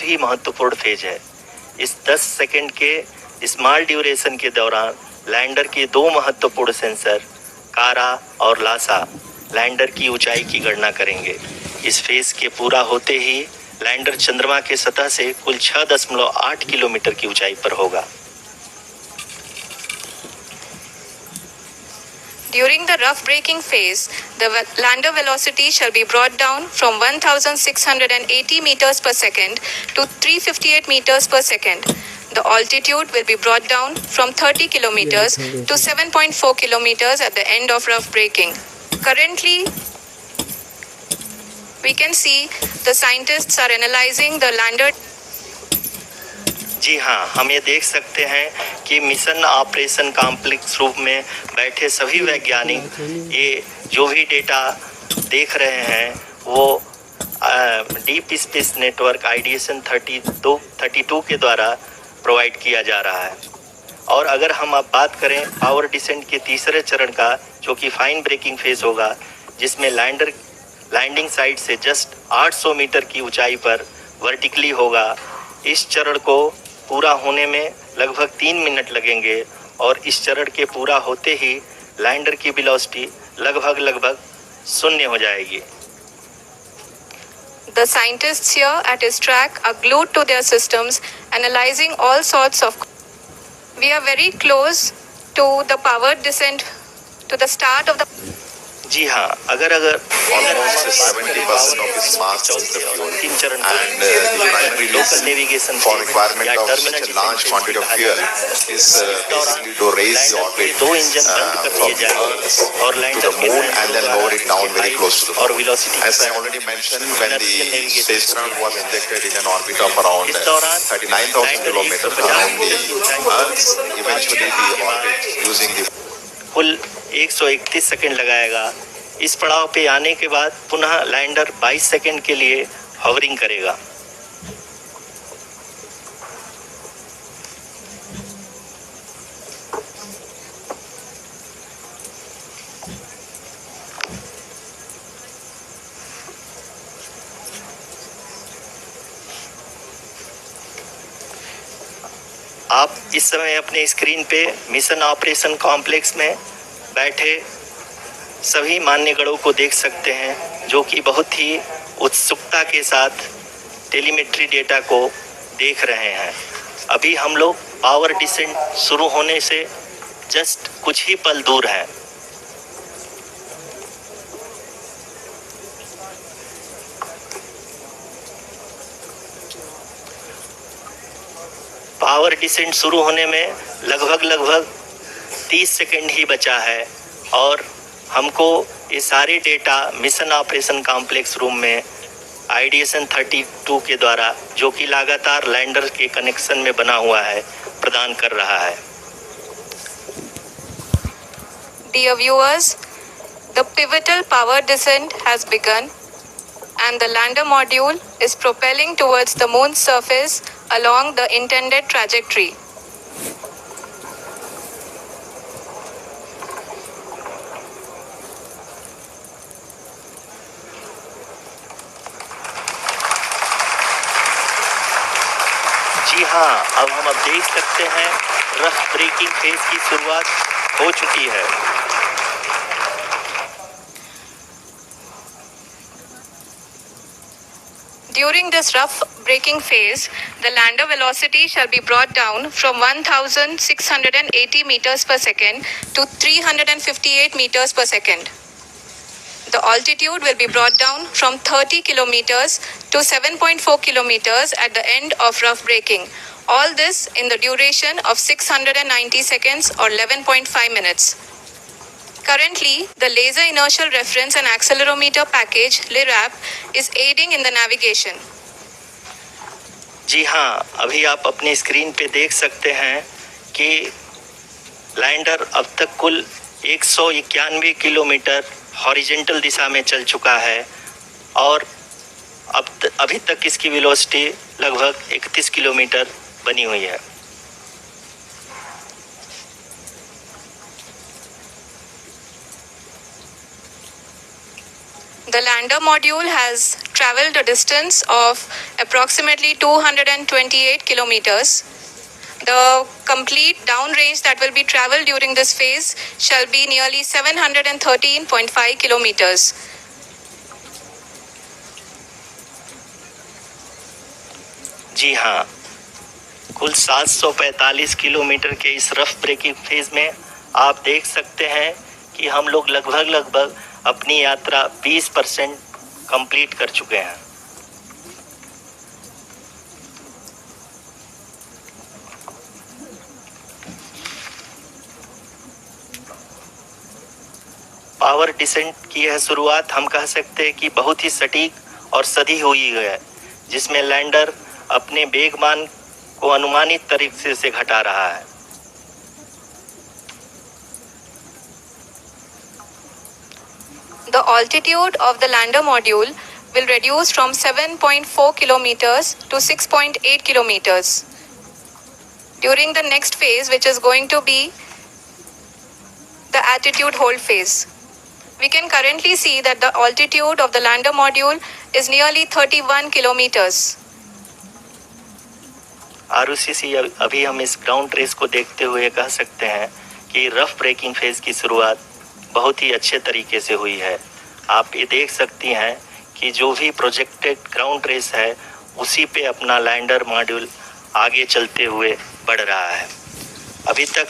भी महत्वपूर्ण फेज है। इस 10 सेकंड के स्मॉल ड्यूरेशन के दौरान लैंडर के दो महत्वपूर्ण सेंसर कारा और लासा लैंडर की ऊंचाई की गणना करेंगे। इस फेज के पूरा होते ही लैंडर चंद्रमा के सतह से कुल 6.8 किलोमीटर की ऊंचाई पर होगा। During the rough braking phase, the lander velocity shall be brought down from 1,680 meters per second to 358 meters per second. The altitude will be brought down from 30 kilometers to 7.4 kilometers at the end of rough braking. Currently, we can see the scientists are analyzing the lander. जी हाँ, हम ये देख सकते हैं कि mission operation complex रूप में बैठे सभी वैज्ञानिक ये जो भी डेटा देख रहे हैं वो डीप स्पेस नेटवर्क आईडीएसन 32 के द्वारा प्रोवाइड किया जा रहा है। और अगर हम अब बात करें पावर डिसेंट के तीसरे चरण का, जो कि फाइन ब्रेकिंग फेज होगा, जिसमें लैंडर लैंडिंग साइट से जस्ट 800 मीटर की ऊंचाई पर वर्टिकली होगा। इस चरण को पूरा होने में लगभग 3 मिनट लगेंगे और इस चरण के पूरा होते ही लैंडर की वेलोसिटी लगभग 0 हो जाएगी। The scientists here at his track are glued to their systems, analyzing all sorts of. We are very close to the power descent, to the start of the. जी हाँ, अगर almost 70% of its mass is the fuel, and the primary local navigation for requirement of such a large quantity of fuel is basically to raise the orbit from Earth to the moon and then lower it down very close to the moon. As I already mentioned, when the spacecraft was injected in an orbit of around 39,000 kilometers around the Earth, eventually the orbit using the कुल 131 second लगाएगा। इस पड़ाव पे आने के बाद पुनः lander 22 second के लिए हॉवरिंग करेगा। आप इस समय अपने स्क्रीन पे मिशन ऑपरेशन कॉम्प्लेक्स में बैठे सभी मान्यगणों को देख सकते हैं, जो कि बहुत ही उत्सुकता के साथ टेलीमेट्री डेटा को देख रहे हैं। अभी हम लोग पावर डिसेंट शुरू होने से जस्ट कुछ ही पल दूर हैं। पावर डिसेंट शुरू होने में लगभग 30 सेकंड ही बचा है और हमको ये सारे data mission operation complex room में आईडीएसन 32 के द्वारा, जो कि लगातार लैंडर के कनेक्शन में बना हुआ है, प्रदान कर रहा है। Dear viewers, the pivotal power descent has begun and the lander module is propelling towards the moon's surface along the intended trajectory. जी हाँ, अब हम देख सकते हैं रफ ब्रेकिंग फेज की शुरुआत हो चुकी है। During this rough braking phase, the lander velocity shall be brought down from 1,680 meters per second to 358 meters per second. The altitude will be brought down from 30 kilometers to 7.4 kilometers at the end of rough braking. All this in the duration of 690 seconds or 11.5 minutes. Currently, the Laser Inertial Reference and Accelerometer package (LIRAP) is aiding in the navigation. जी हाँ, अभी आप अपनी screen पे देख सकते हैं कि lander अब तक कुल 191 किलोमीटर हॉरिजेंटल दिशा में चल चुका है और अभी तक इसकी वेलोसिटी लगभग 31 किलोमीटर बनी हुई है। The lander module has traveled a distance of approximately 228 kilometers. The complete downrange that will be traveled during this phase shall be nearly 713.5 kilometers. जी हाँ, कुल 745 किलोमीटर के इस रफ ब्रेकिंग फेज में आप देख सकते हैं कि हम लोग लगभग अपनी यात्रा 20% कंप्लीट कर चुके हैं। पावर डिसेंट की यह शुरुआत हम कह सकते हैं कि बहुत ही सटीक और सधी हुई है, जिसमें लैंडर अपने वेगमान को अनुमानित तरीके से घटा रहा है। The altitude of the lander module will reduce from 7.4 kilometers to 6.8 kilometers. During the next phase, which is going to be the attitude hold phase. We can currently see that the altitude of the lander module is nearly 31 kilometers. Arushi, अभी हम इस ground race को देखते हुए कह सकते हैं कि रफ ब्रेकिंग फेज की शुरुआत बहुत ही अच्छे तरीके से हुई है। आप ये देख सकती हैं कि जो भी प्रोजेक्टेड ग्राउंड रेस है उसी पे अपना लैंडर मॉड्यूल आगे चलते हुए बढ़ रहा है। अभी तक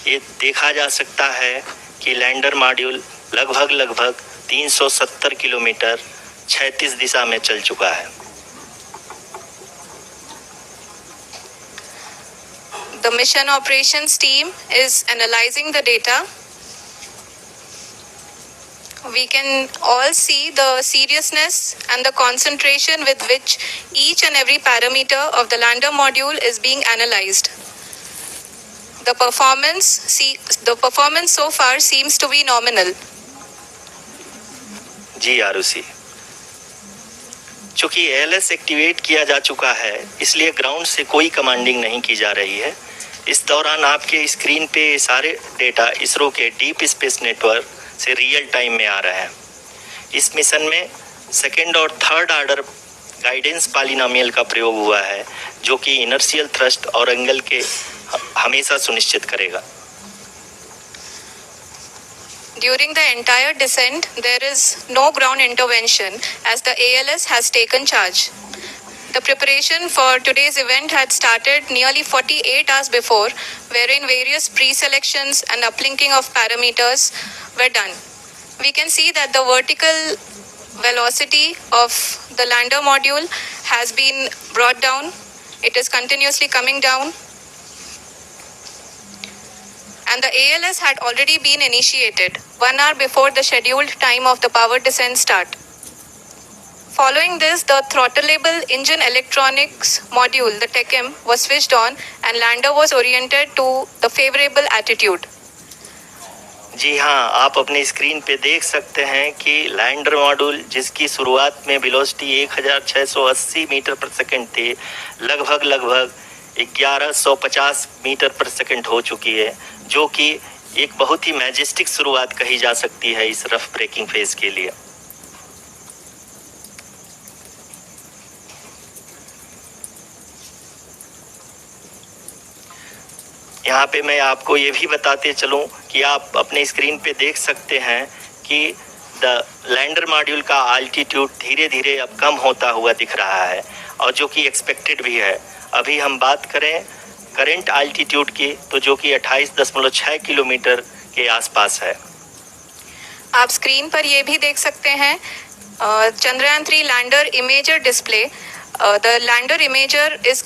ये देखा जा सकता है कि लैंडर मॉड्यूल लगभग 370 किलोमीटर 36 दिशा में चल चुका है। The mission operations team is analyzing the data. We can all see the seriousness and the concentration with which each and every parameter of the lander module is being analyzed. The performance so far seems to be nominal. जी आरुषि, चूंकि ALS activate किया जा चुका है, इसलिए ground से कोई commanding नहीं की जा रही है। इस दौरान आपके स्क्रीन पे सारे डेटा इसरो के डीप स्पेस नेटवर्क से रियल टाइम में आ रहे हैं। इस मिशन में सेकेंड और थर्ड ऑर्डर गाइडेंस पॉलिनोमियल का प्रयोग हुआ है, जो कि इनर्शियल थ्रस्ट और एंगल के हमेशा सुनिश्चित करेगा। During the entire descent, there is no ground intervention as the ALS has taken charge. The preparation for today's event had started nearly 48 hours before, wherein various pre-selections and uplinking of parameters were done. We can see that the vertical velocity of the lander module has been brought down. It is continuously coming down. And the ALS had already been initiated 1 hour before the scheduled time of the power descent start. Following this, the throttleable engine electronics module, the TECM, was switched on and lander was oriented to the favorable attitude. जी हाँ, आप अपने screen पे देख सकते हैं कि lander module जिसकी शुरुआत में वेलोसिटी 1680 मीटर पर सेकंड थी, लगभग 1150 मीटर पर सेकंड हो चुकी है, जो कि एक बहुत ही मैजेस्टिक शुरुआत कही जा सकती है इस रफ ब्रेकिंग फेज के लिए। यहाँ पे मैं आपको ये भी बताते चलूँ कि आप अपने स्क्रीन पे देख सकते हैं कि द लैंडर मॉड्यूल का अल्टीट्यूड धीरे धीरे अब कम होता हुआ दिख रहा है, और जो कि एक्सपेक्टेड भी है। अभी हम बात करें करंट अल्टीट्यूड की, तो जो कि 28.6 किलोमीटर के आसपास है। आप स्क्रीन पर ये भी देख सकते हैं Chandrayaan 3 lander imager display. The lander imager is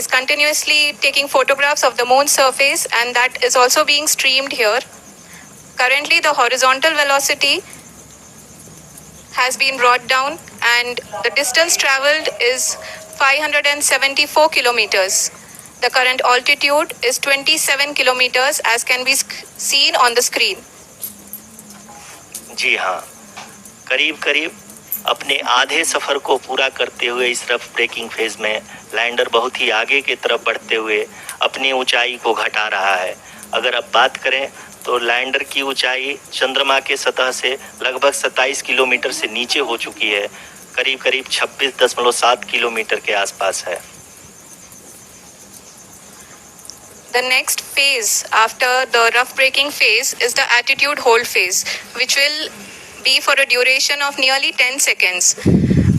continuously taking photographs of the moon surface, and that is also being streamed here. Currently, the horizontal velocity has been brought down, and the distance traveled is 574 kilometers. The current altitude is 27 kilometers, as can be seen on the screen. जी हाँ, करीब अपने आधे सफर को पूरा करते हुए इस rough breaking phase में लैंडर बहुत ही आगे की तरफ बढ़ते हुए अपनी ऊंचाई को घटा रहा है। अगर अब बात करें तो लैंडर की ऊंचाई चंद्रमा के सतह से लगभग 27 किलोमीटर से नीचे हो चुकी है, करीब करीब 26.7 किलोमीटर के आसपास है। The next phase after the rough braking phase is the attitude hold phase, which will be for a duration of nearly 10 seconds.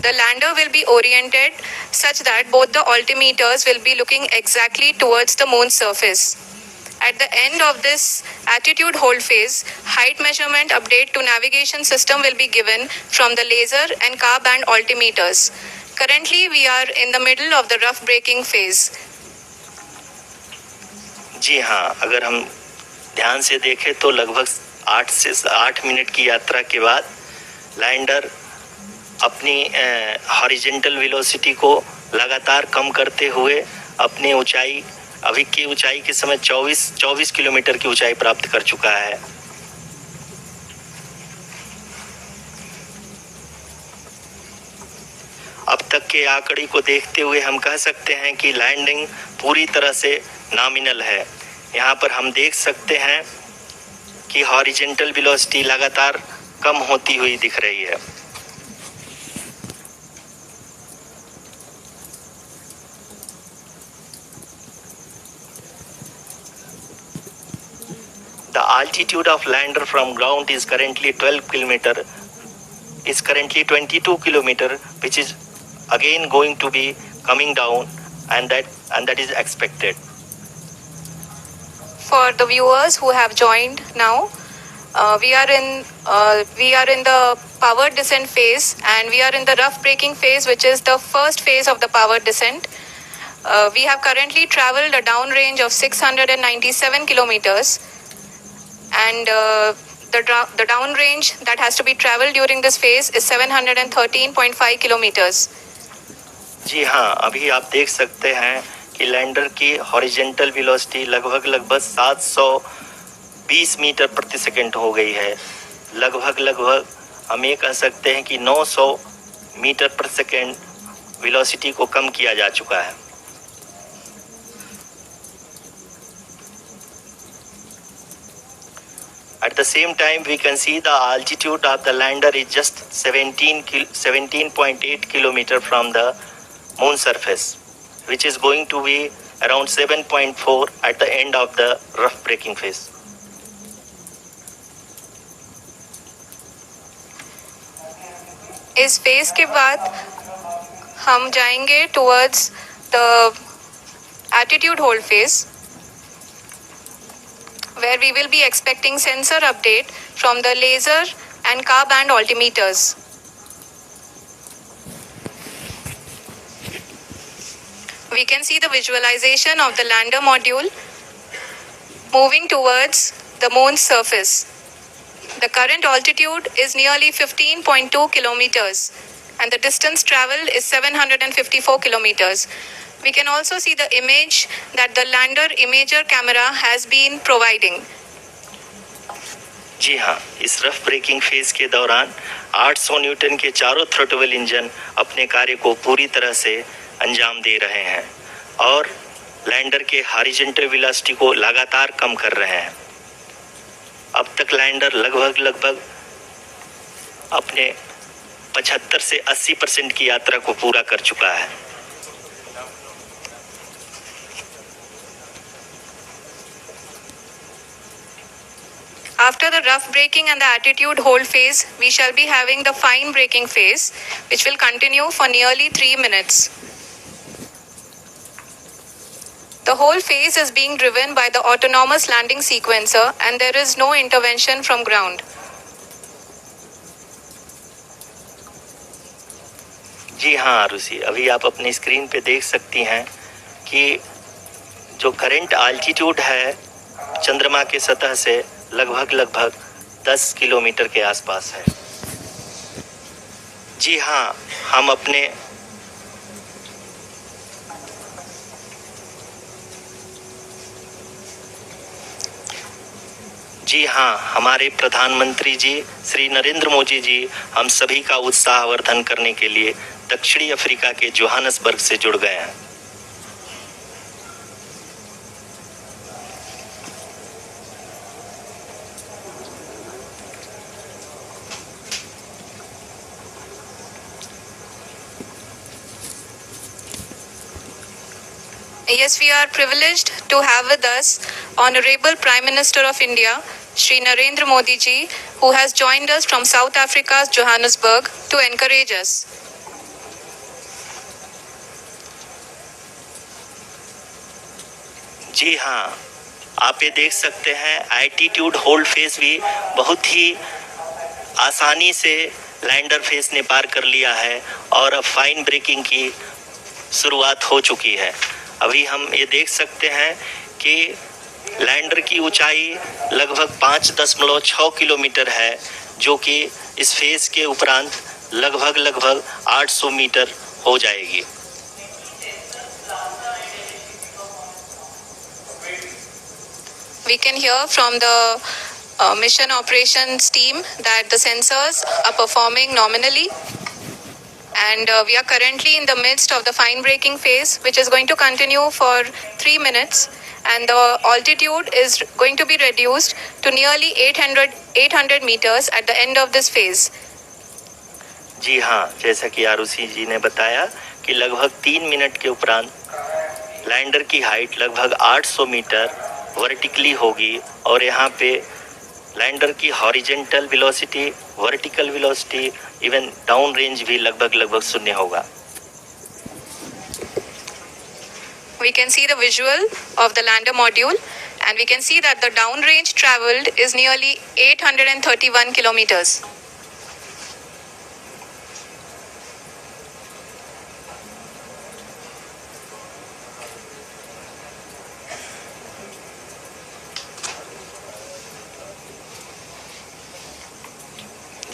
The lander will be oriented such that both the altimeters will be looking exactly towards the moon's surface. At the end of this attitude hold phase, height measurement update to navigation system will be given from the laser and car band altimeters. Currently, we are in the middle of the rough braking phase. जी हाँ, अगर हम ध्यान से देखें तो लगभग 8 minute की यात्रा के बाद लैंडर अपनी हॉरिजॉन्टल वेलोसिटी को लगातार कम करते हुए अपनी ऊंचाई, अभी की ऊंचाई के समय 24 किलोमीटर की ऊंचाई प्राप्त कर चुका है। अब तक के आंकड़े को देखते हुए हम कह सकते हैं कि लैंडिंग पूरी तरह से नॉमिनल है। यहाँ पर हम देख सकते हैं कि हॉरिजॉन्टल वेलोसिटी लगातार कम होती हुई दिख रही है। The altitude of lander from ground is currently 22 kilometer, which is again going to be coming down, and that is expected. For the viewers who have joined now, we are in the powered descent phase, and we are in the rough braking phase, which is the first phase of the powered descent. We have currently traveled a downrange of 697 kilometers, and the downrange that has to be traveled during this phase is 713.5 kilometers. जी हाँ, अभी आप देख सकते हैं कि lander की horizontal velocity लगभग 720 metre प्रति सेकंड हो गई है। लगभग हम ये कह सकते हैं कि 900 मीटर प्रति सेकंड वेलोसिटी को कम किया जा चुका है। At the same time, we can see the altitude of the lander is just 17.8 kilometer from the moon surface, which is going to be around 7.4 at the end of the rough braking phase. इस phase के बाद हम जाएंगे towards the attitude hold phase, where we will be expecting sensor update from the laser and car band altimeters. We can see the visualization of the lander module moving towards the moon's surface. The current altitude is nearly 15.2 kilometers, and the distance traveled is 754 kilometers. We can also see the image that the lander imager camera has been providing. जी हाँ, इस rough breaking phase के दौरान 800 Newton के चारों throttle engine अपने कार्य को पूरी तरह से अंजाम दे रहे हैं और लैंडर के हॉरिजॉन्टल वेलोसिटी को लगातार कम कर रहे हैं। अब तक लैंडर लगभग अपने 75 से 80% की यात्रा को पूरा कर चुका है। After the rough braking and the attitude hold phase, we shall be having the fine braking phase, which will continue for nearly 3 minutes. The whole phase is being driven by the autonomous landing sequencer, and there is no intervention from ground. जी हाँ आरुषि, अभी आप अपनी screen पे देख सकती हैं कि जो करंट आल्टीट्यूड है चंद्रमा के सतह से लगभग 10 किलोमीटर के आसपास है। जी हाँ, हम अपने जी हाँ, हमारे प्रधानमंत्री जी श्री नरेंद्र मोदी जी हम सभी का उत्साहवर्धन करने के लिए दक्षिणी अफ्रीका के जोहान्सबर्ग से जुड़ गए हैं। Yes, we are privileged to have with us Honorable Prime Minister of India, Shri Narendra Modi ji, who has joined us from South Africa's Johannesburg to encourage us. जी हाँ, आप ये देख सकते हैं एल्टीट्यूड होल्ड फेस भी बहुत ही आसानी से लैंडर फेस ने पार कर लिया है और अब फाइन ब्रेकिंग की शुरुआत हो चुकी है। अभी हम ये देख सकते हैं कि लैंडर की ऊंचाई लगभग 5.6 किलोमीटर है, जो कि इस फेस के उपरांत लगभग 800 मीटर हो जाएगी। We can hear from the mission operations team that the sensors are performing nominally, and we are currently in the midst of the fine braking phase, which is going to continue for 3 minutes, and the altitude is going to be reduced to nearly 800 meters at the end of this phase. जी हाँ, जैसा कि आरुषि जी ने बताया कि लगभग 3 minute के उपरांत lander की हाइट लगभग 800 मीटर वर्टिकली होगी और यहाँ पे लैंडर की horizontal velocity, vertical velocity, even down range भी लगभग शून्य होगा। We can see the visual of the lander module, and we can see that the down range traveled is nearly 831 kilometers.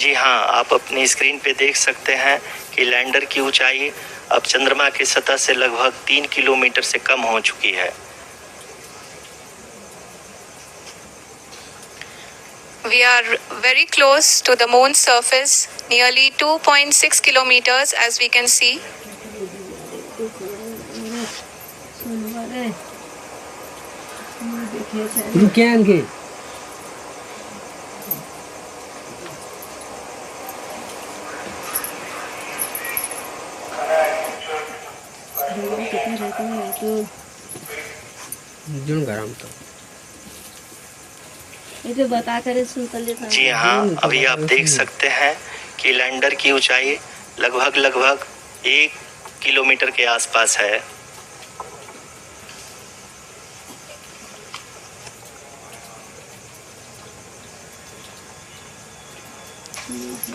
जी हाँ, आप अपनी स्क्रीन पे देख सकते हैं कि लैंडर की ऊंचाई अब चंद्रमा की सतह से लगभग 3 किलोमीटर से कम हो चुकी है। We are very close to the moon's surface, nearly 2.6 kilometers, as we can see. जी हाँ, अभी आप देख सकते हैं कि लैंडर की ऊंचाई लगभग 1 किलोमीटर के आसपास है।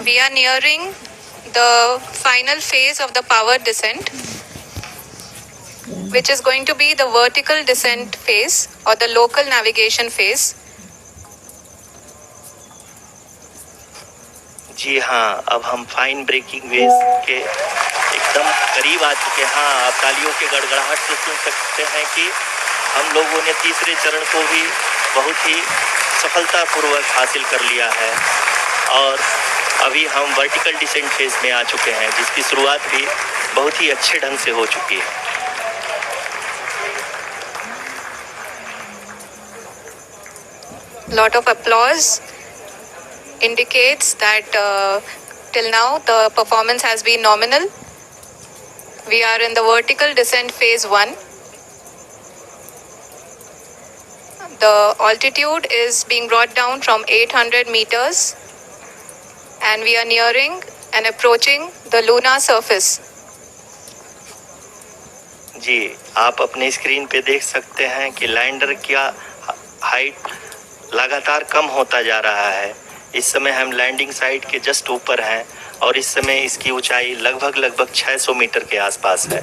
We are nearing the final phase of the power descent, which is going to be the vertical descent phase or the local navigation phase. जी हाँ, अब हम फाइन ब्रेकिंग वेज के एकदम करीब आ चुके हैं। हाँ, आप तालियों के गड़गड़ाहट से सुन सकते हैं कि हम लोगों ने तीसरे चरण को भी बहुत ही सफलतापूर्वक हासिल कर लिया है और अभी हम वर्टिकल डिसेंट फेज में आ चुके हैं, जिसकी शुरुआत भी बहुत ही अच्छे ढंग से हो चुकी है। Lot of applause indicates that till now the performance has been nominal. We are in the vertical descent phase 1. The altitude is being brought down from 800 meters, and we are nearing and approaching the lunar surface. जी, आप अपने screen पे देख सकते हैं कि lander का height लगातार कम होता जा रहा है। इस समय हम लैंडिंग साइट के जस्ट ऊपर हैं और इस समय इसकी ऊंचाई लगभग 600 मीटर के आसपास है।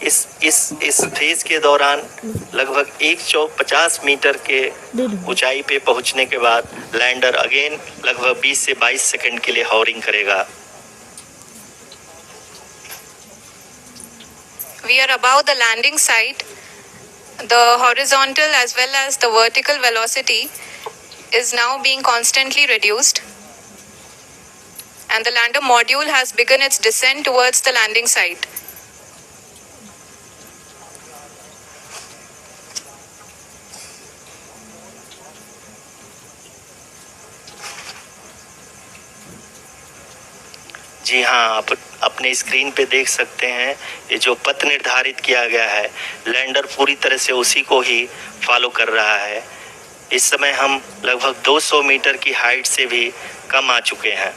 इस फेज के दौरान लगभग 150 मीटर के ऊंचाई पे पहुंचने के बाद लैंडर अगेन लगभग 20 से 22 सेकंड के लिए हॉवरिंग करेगा। We are above the landing site. The horizontal as well as the vertical velocity is now being constantly reduced, and the lander module has begun its descent towards the landing site. जी हाँ, आप अपने screen पे देख सकते हैं ये जो पथ निर्धारित किया गया है, लैंडर पूरी तरह से उसी को ही फॉलो कर रहा है। इस समय हम लगभग 200 मीटर की हाइट से भी कम आ चुके हैं।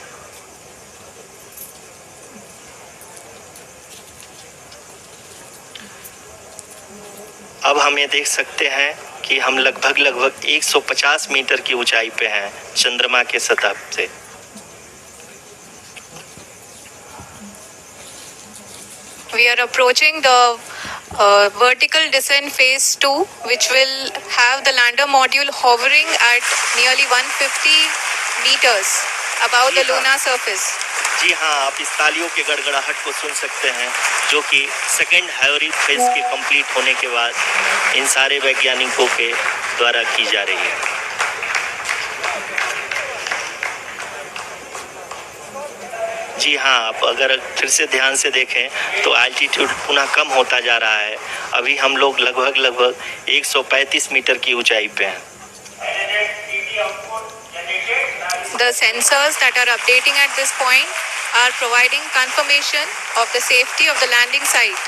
अब हम ये देख सकते हैं कि हम लगभग 150 मीटर की ऊंचाई पे हैं चंद्रमा के सतह से। We are approaching the vertical descent phase 2, which will have the lander module hovering at nearly 150 meters above the lunar surface. जी हाँ, आप इस तालियों के गड़गड़ाहट को सुन सकते हैं, जो कि सेकेंड हैवरी फेज के कंप्लीट होने के बाद इन सारे वैज्ञानिकों के द्वारा की जा रही है। जी हाँ, आप अगर फिर से ध्यान से देखें तो एल्टीट्यूड पुनः कम होता जा रहा है। अभी हम लोग लगभग 135 मीटर की ऊंचाई पे हैं। The sensors that are updating at this point are providing confirmation of the safety of the landing site.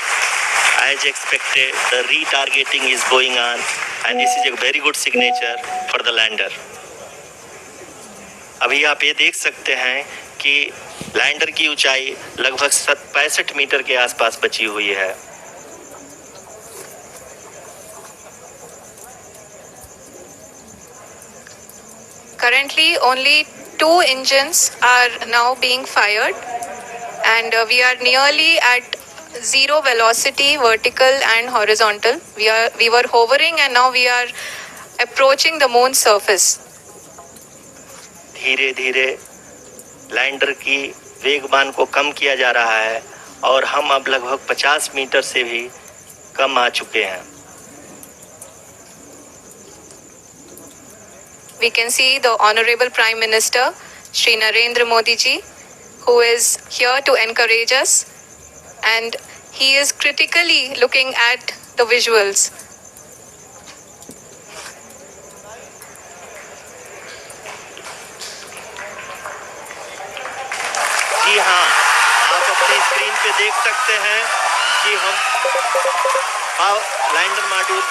As expected, the retargeting is going on and this is a very good signature for the lander. अभी आप ये देख सकते हैं कि lander की ऊंचाई लगभग 65 मीटर के आसपास बची हुई है। Currently, only 2 engines are now being fired, and we are nearly at zero velocity, vertical and horizontal. We were hovering, and now we are approaching the moon's surface. धीरे धीरे लैंडर की वेगमान को कम किया जा रहा है और हम अब लगभग 50 मीटर से भी कम आ चुके हैं। We can see the Honorable Prime Minister, Shri Narendra Modi ji, who is here to encourage us, and he is critically looking at the visuals. जी हाँ, आप अपनी स्क्रीन पे देख सकते हैं कि हम lander module.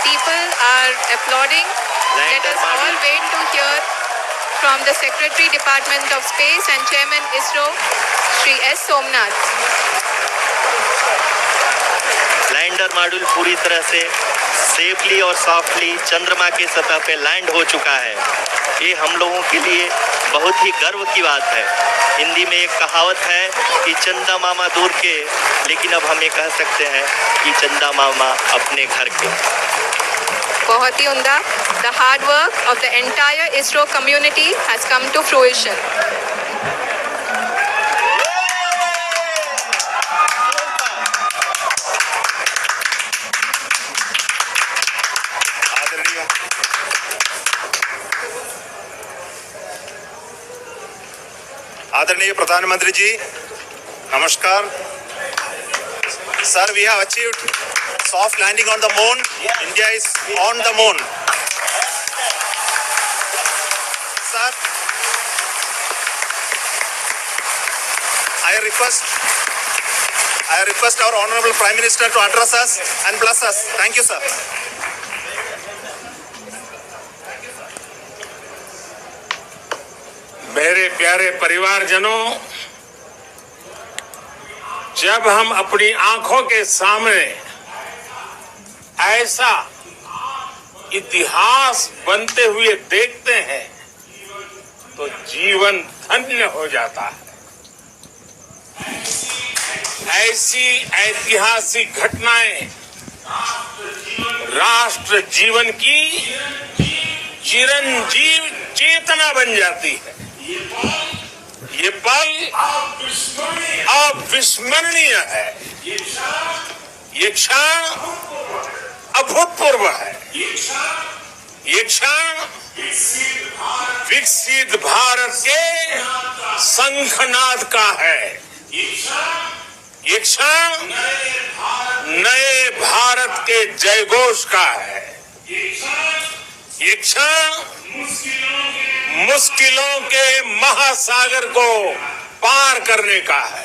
People are applauding. Let us all wait to hear from the Secretary Department of Space and Chairman ISRO, Shri S. Somnath. Lander module पूरी तरह से सेफली और सॉफ्टली चंद्रमा के सतह पे लैंड हो चुका है। ये हम लोगों के लिए बहुत ही गर्व की बात है। हिंदी में एक कहावत है कि चंदा मामा दूर के, लेकिन अब हम ये कह सकते हैं कि चंदा मामा अपने घर के। बहुत ही उम्दा। The hard work of the entire ISRO community has come to fruition. आदरणीय प्रधानमंत्री जी, नमस्कार। Sir, we have achieved soft landing on the moon. India is on the moon. Sir, I request our Honorable Prime Minister to address us and bless us. Thank you, sir. मेरे प्यारे परिवारजनों, जब हम अपनी आंखों के सामने ऐसा इतिहास बनते हुए देखते हैं तो जीवन धन्य हो जाता है। ऐसी ऐतिहासिक घटनाएं राष्ट्र जीवन की चिरंजीव चेतना बन जाती है। ये पल अविस्मरणीय है। ये क्षण अभूतपूर्व है। ये क्षण विकसित भारत के शंखनाद का है। ये क्षण नए भारत के जयघोष का है। ये क्षण मुश्किलों के महासागर को पार करने का है।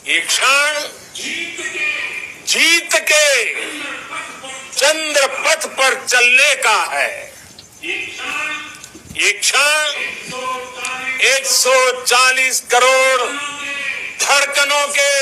ये क्षण जीत के चंद्र पथ पर चलने का है। ये क्षण 140 करोड़ धड़कनों के